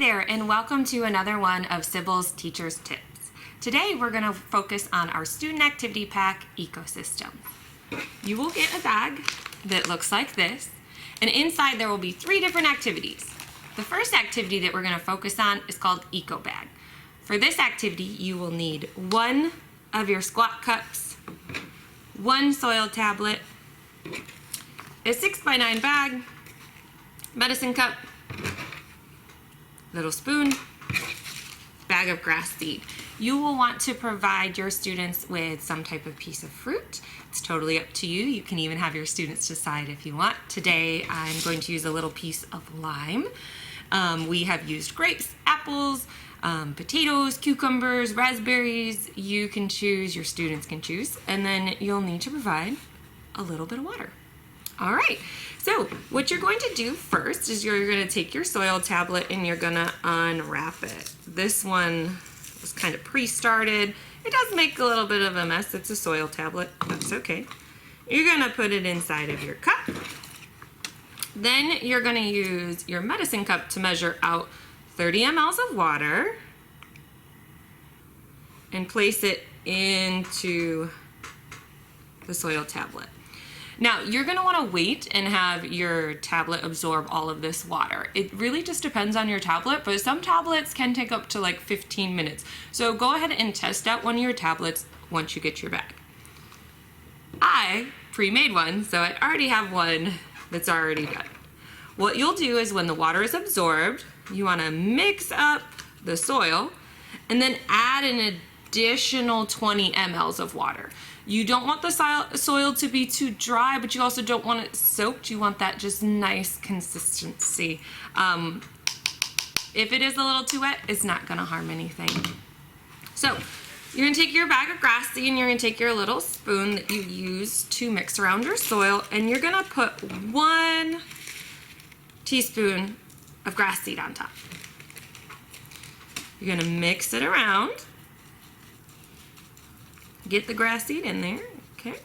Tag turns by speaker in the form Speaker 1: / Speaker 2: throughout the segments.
Speaker 1: there, and welcome to another one of Sybil's Teacher's Tips. Today we're going to focus on our student activity pack ecosystem. You will get a bag that looks like this, and inside there will be 3 different activities. The first activity that we're going to focus on is called Eco Bag. For this activity, you will need 1 of your squat cups, 1 soil tablet, a 6x9 bag, medicine cup, little spoon, bag of grass seed. You will want to provide your students with some type of piece of fruit. It's totally up to you. You can even have your students decide if you want. Today I'm going to use a little piece of lime. We have used grapes, apples, potatoes, cucumbers, raspberries. You can choose, your students can choose, and then you'll need to provide a little bit of water. All right, so what you're going to do first is you're going to take your soil tablet and you're going to unwrap it. This one was kind of pre-started. It does make a little bit of a mess. It's a soil tablet. That's okay. You're going to put it inside of your cup. Then you're going to use your medicine cup to measure out 30 mLs of water and place it into the soil tablet. Now, you're going to want to wait and have your tablet absorb all of this water. It really just depends on your tablet, but some tablets can take up to like 15 minutes. So go ahead and test out one of your tablets once you get your bag. I pre-made one, so I already have one that's already done. What you'll do is when the water is absorbed, you want to mix up the soil and then add an additional 20 mLs of water. You don't want the soil to be too dry, but you also don't want it soaked. You want that just nice consistency. If it is a little too wet, it's not going to harm anything. So you're going to take your bag of grass seed and you're going to take your little spoon that you use to mix around your soil, and you're going to put 1 teaspoon of grass seed on top. You're going to mix it around. Get the grass seed in there, okay?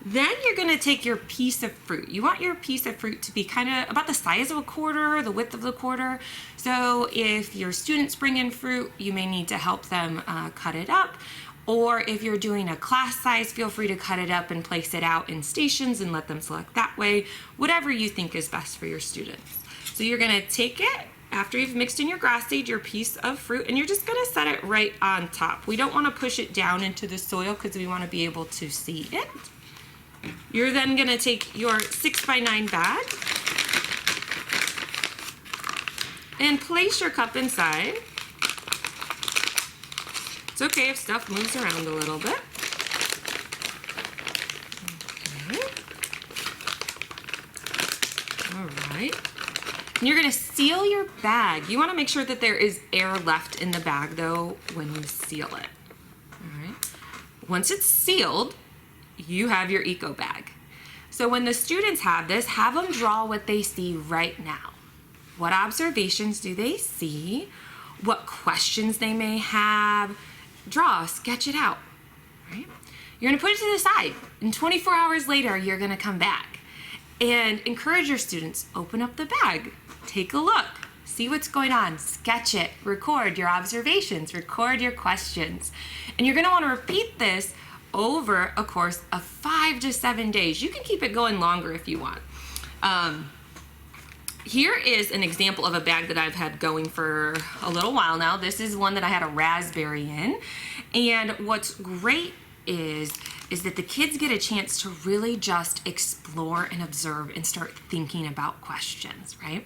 Speaker 1: Then you're gonna take your piece of fruit. You want your piece of fruit to be kind of about the size of a quarter, the width of the quarter. So if your students bring in fruit, you may need to help them cut it up. Or if you're doing a class size, feel free to cut it up and place it out in stations and let them select that way. Whatever you think is best for your students. So you're gonna take it, after you've mixed in your grass seed, your piece of fruit, and you're just gonna set it right on top. We don't wanna push it down into the soil because we wanna be able to see it. You're then gonna take your 6x9 bag and place your cup inside. It's okay if stuff moves around a little bit. Okay. All right. And you're going to seal your bag. You want to make sure that there is air left in the bag though when you seal it. All right. Once it's sealed, you have your eco bag. So when the students have this, have them draw what they see right now. What observations do they see? What questions they may have? Draw, sketch it out. Right? You're going to put it to the side, and 24 hours later, you're going to come back and encourage your students, open up the bag, take a look, see what's going on, sketch it, record your observations, record your questions. And you're gonna wanna repeat this over a course of 5 to 7 days. You can keep it going longer if you want. Here is an example of a bag that I've had going for a little while now. This is one that I had a raspberry in. And what's great is that the kids get a chance to really just explore and observe and start thinking about questions, right?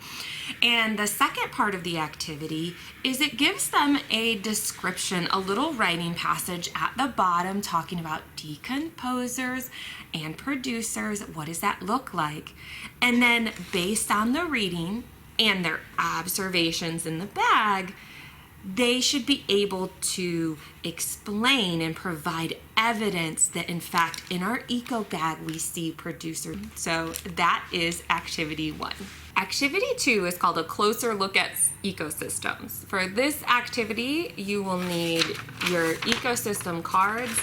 Speaker 1: And the second part of the activity is it gives them a description, a little writing passage at the bottom talking about decomposers and producers. What does that look like? And then based on the reading and their observations in the bag, they should be able to explain and provide evidence that in fact in our eco bag we see producers. So that is activity 1. Activity 2 is called a closer look at ecosystems. For this activity, you will need your ecosystem cards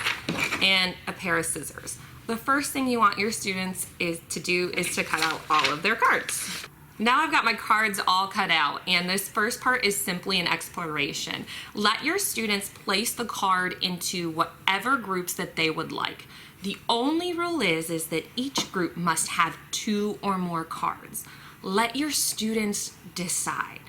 Speaker 1: and a pair of scissors. The first thing you want your students to do is to cut out all of their cards. Now I've got my cards all cut out, and this first part is simply an exploration. Let your students place the card into whatever groups that they would like. The only rule is that each group must have 2 or more cards. Let your students decide.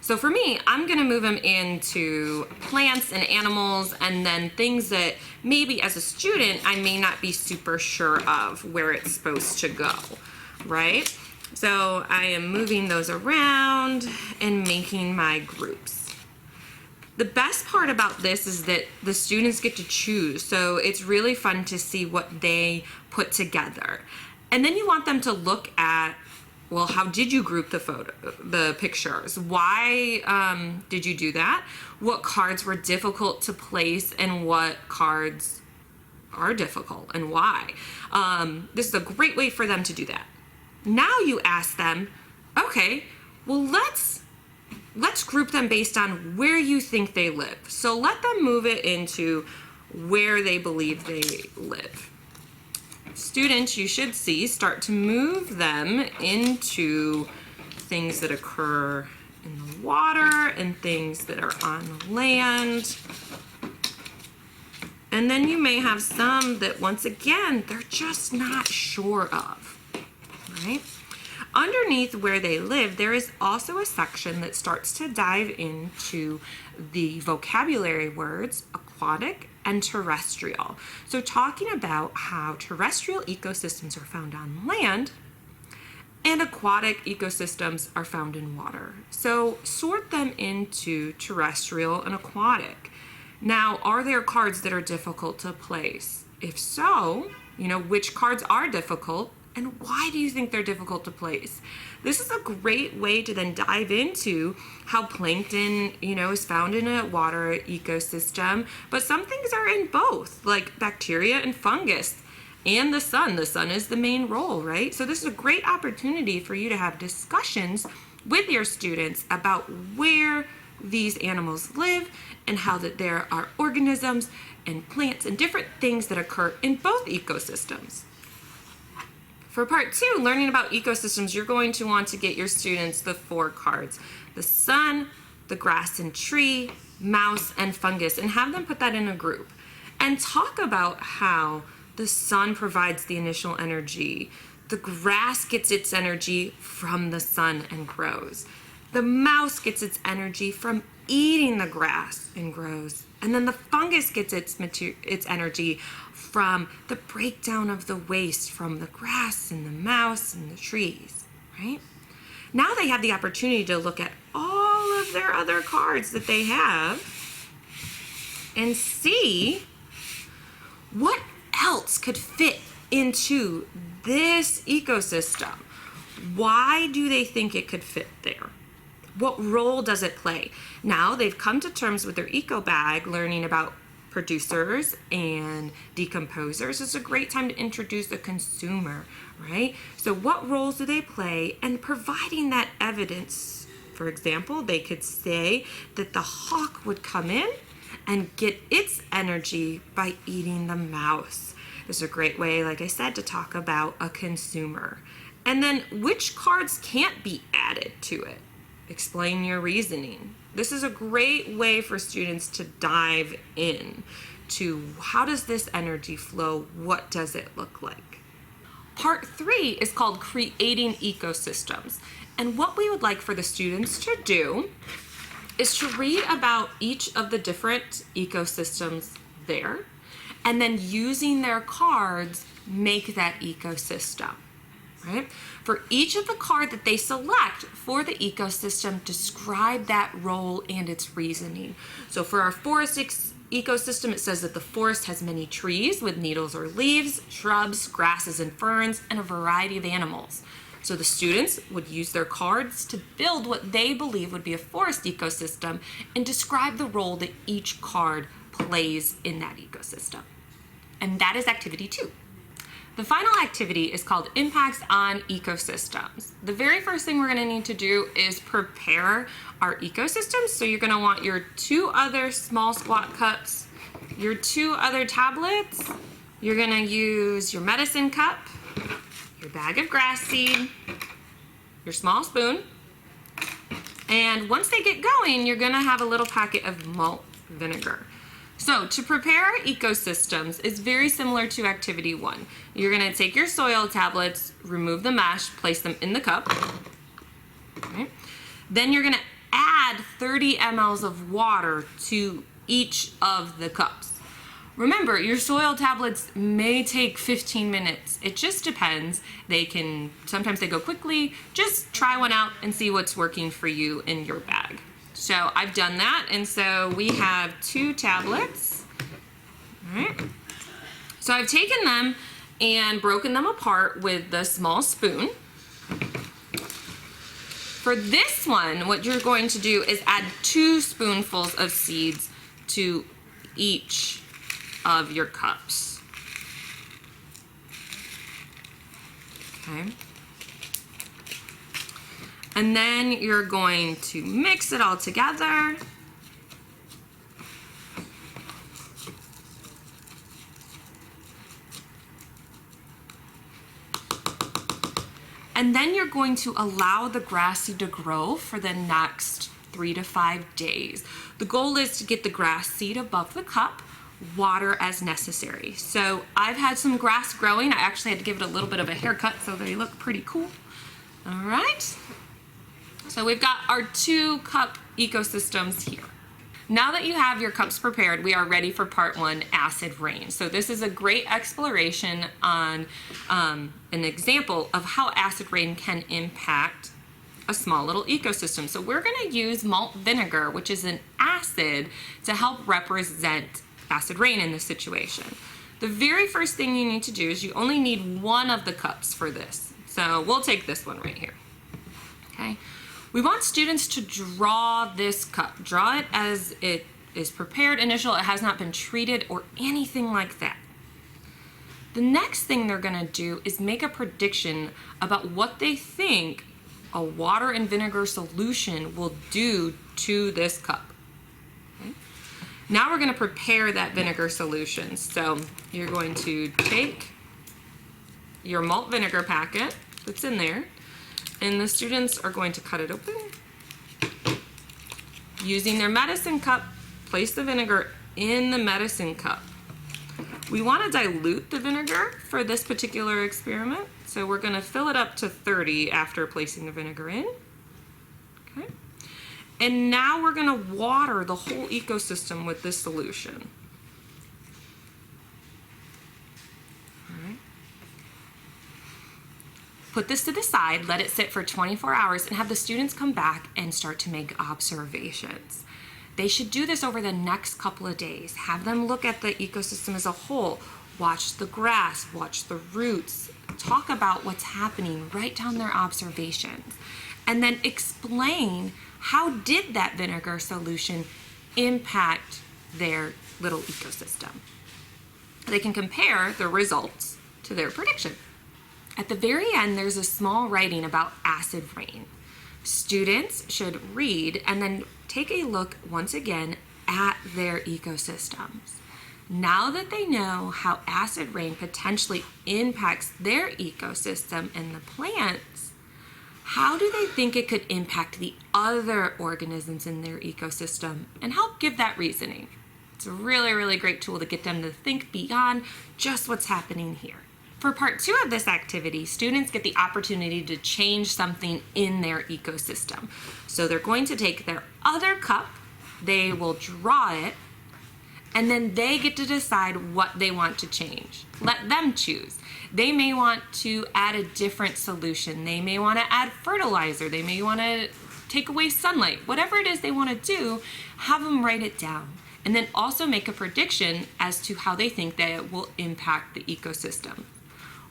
Speaker 1: So for me, I'm gonna move them into plants and animals, and then things that maybe as a student, I may not be super sure of where it's supposed to go, right? So I am moving those around and making my groups. The best part about this is that the students get to choose, so it's really fun to see what they put together. And then you want them to look at, well, how did you group the pictures? Why did you do that? What cards were difficult to place and what cards are difficult and why? This is a great way for them to do that. Now you ask them, okay, well, let's group them based on where you think they live. So let them move it into where they believe they live. Students, you should see, start to move them into things that occur in the water and things that are on land. And then you may have some that, once again, they're just not sure of, right? Underneath where they live, there is also a section that starts to dive into the vocabulary words aquatic and terrestrial. So talking about how terrestrial ecosystems are found on land and aquatic ecosystems are found in water. So sort them into terrestrial and aquatic. Now, are there cards that are difficult to place? If so, which cards are difficult and why do you think they're difficult to place? This is a great way to then dive into how plankton, is found in a water ecosystem, but some things are in both, like bacteria and fungus and the sun. The sun is the main role, right? So this is a great opportunity for you to have discussions with your students about where these animals live and how that there are organisms and plants and different things that occur in both ecosystems. For part 2, learning about ecosystems, you're going to want to get your students the 4 cards: the sun, the grass and tree, mouse, and fungus, and have them put that in a group. And talk about how the sun provides the initial energy, the grass gets its energy from the sun and grows, the mouse gets its energy from eating the grass and grows, and then the fungus gets its energy from the breakdown of the waste from the grass and the mouse and the trees, right? Now they have the opportunity to look at all of their other cards that they have and see what else could fit into this ecosystem. Why do they think it could fit there? What role does it play? Now they've come to terms with their eco bag, learning about producers and decomposers. Is a great time to introduce the consumer, right? So what roles do they play, and providing that evidence. For example, they could say that the hawk would come in and get its energy by eating the mouse. This is a great way, like I said, to talk about a consumer. And then which cards can't be added to it? Explain your reasoning. This is a great way for students to dive in to how does this energy flow? What does it look like? Part 3 is called creating ecosystems. And what we would like for the students to do is to read about each of the different ecosystems there, and then using their cards, make that ecosystem. Right? For each of the card that they select for the ecosystem, describe that role and its reasoning. So for our forest ecosystem, it says that the forest has many trees with needles or leaves, shrubs, grasses and ferns, and a variety of animals. So the students would use their cards to build what they believe would be a forest ecosystem and describe the role that each card plays in that ecosystem. And that is activity 2. The final activity is called Impacts on Ecosystems. The very first thing we're going to need to do is prepare our ecosystems. So you're going to want your 2 other small squat cups, your 2 other tablets. You're going to use your medicine cup, your bag of grass seed, your small spoon, and once they get going, you're gonna have a little packet of malt vinegar. So to prepare ecosystems is very similar to activity 1. You're gonna take your soil tablets, remove the mesh, place them in the cup. Okay. Then you're gonna add 30 mLs of water to each of the cups. Remember, your soil tablets may take 15 minutes. It just depends. Sometimes they go quickly. Just try one out and see what's working for you in your bag. So I've done that, and so we have 2 tablets. All right. So I've taken them and broken them apart with the small spoon. For this one, what you're going to do is add 2 spoonfuls of seeds to each of your cups. Okay. And then you're going to mix it all together. And then you're going to allow the grass seed to grow for the next 3 to 5 days. The goal is to get the grass seed above the cup, water as necessary. So I've had some grass growing. I actually had to give it a little bit of a haircut so they look pretty cool. All right. So we've got our 2 cup ecosystems here. Now that you have your cups prepared, we are ready for part 1, acid rain. So this is a great exploration on an example of how acid rain can impact a small little ecosystem. So we're gonna use malt vinegar, which is an acid, to help represent acid rain in this situation. The very first thing you need to do is you only need 1 of the cups for this. So we'll take this one right here, okay? We want students to draw this cup. Draw it as it is prepared initial. It has not been treated or anything like that. The next thing they're gonna do is make a prediction about what they think a water and vinegar solution will do to this cup. Okay? Now we're gonna prepare that vinegar solution. So you're going to take your malt vinegar packet that's in there, and the students are going to cut it open. Using their medicine cup, place the vinegar in the medicine cup. We want to dilute the vinegar for this particular experiment, so we're going to fill it up to 30 after placing the vinegar in. Okay. And now we're going to water the whole ecosystem with this solution. Put this to the side, let it sit for 24 hours, and have the students come back and start to make observations. They should do this over the next couple of days. Have them look at the ecosystem as a whole, watch the grass, watch the roots, talk about what's happening, write down their observations, and then explain how did that vinegar solution impact their little ecosystem. They can compare the results to their prediction. At the very end, there's a small writing about acid rain. Students should read and then take a look once again at their ecosystems. Now that they know how acid rain potentially impacts their ecosystem and the plants, how do they think it could impact the other organisms in their ecosystem, and help give that reasoning. It's a really, really great tool to get them to think beyond just what's happening here. For part 2 of this activity, students get the opportunity to change something in their ecosystem. So they're going to take their other cup, they will draw it, and then they get to decide what they want to change. Let them choose. They may want to add a different solution. They may want to add fertilizer. They may want to take away sunlight. Whatever it is they want to do, have them write it down. And then also make a prediction as to how they think that it will impact the ecosystem.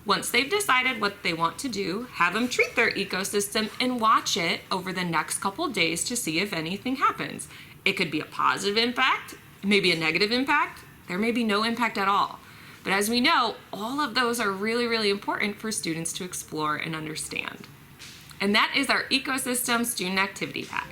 Speaker 1: Once they've decided what they want to do, have them treat their ecosystem and watch it over the next couple days to see if anything happens. It could be a positive impact, maybe a negative impact, there may be no impact at all. But as we know, all of those are really, really important for students to explore and understand. And that is our ecosystem student activity pack.